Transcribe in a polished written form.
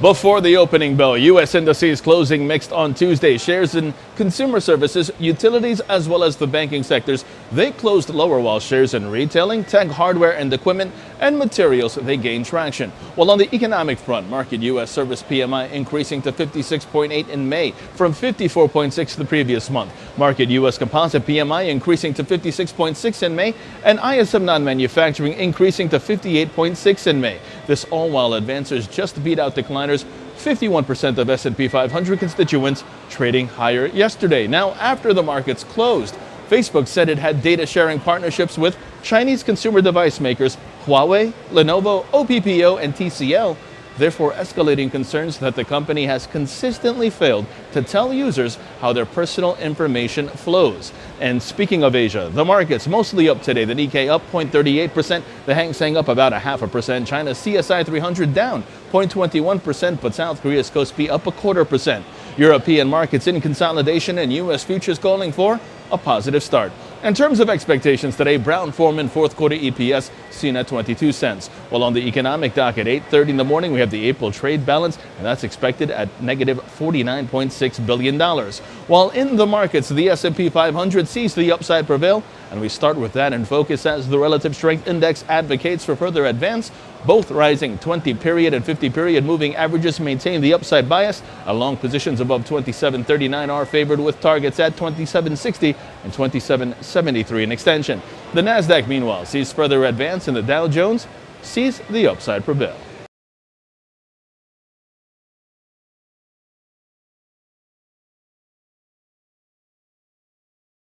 Before the opening bell, U.S. indices closing mixed on Tuesday. Shares in consumer services, utilities, as well as the banking sectors, they closed lower, while shares in retailing, tech, hardware and equipment, and materials, they gained traction. While on the economic front, market U.S. service PMI increasing to 56.8 in May from 54.6 the previous month. Market U.S. composite PMI increasing to 56.6 in May, and ISM non-manufacturing increasing to 58.6 in May. This all while advancers just beat out decliners. 51% of SP500 constituents trading higher yesterday. Now, after the markets closed, Facebook said it had data sharing partnerships with Chinese consumer device makers Huawei, Lenovo, OPPO, and TCL, therefore escalating concerns that the company has consistently failed to tell users how their personal information flows. And speaking of Asia, the markets mostly up today. The Nikkei up 0.38%, the Hang Seng up about 0.5%, China's CSI 300 down 0.21%, but South Korea's Kospi up 0.25%. European markets in consolidation, and U.S. futures calling for a positive start. In terms of expectations today, Brown-Forman fourth quarter EPS seen at 22 cents. While on the economic dock at 8:30 in the morning, we have the April trade balance, and that's expected at negative $49.6 billion. While in the markets, the SP 500 sees the upside prevail, and we start with that in focus as the relative strength index advocates for further advance. Both rising 20-period and 50-period moving averages maintain the upside bias. Long positions above 27.39 are favored, with targets at 27.60 and 27.73 in extension. The Nasdaq, meanwhile, sees further advance, and the Dow Jones sees the upside prevail.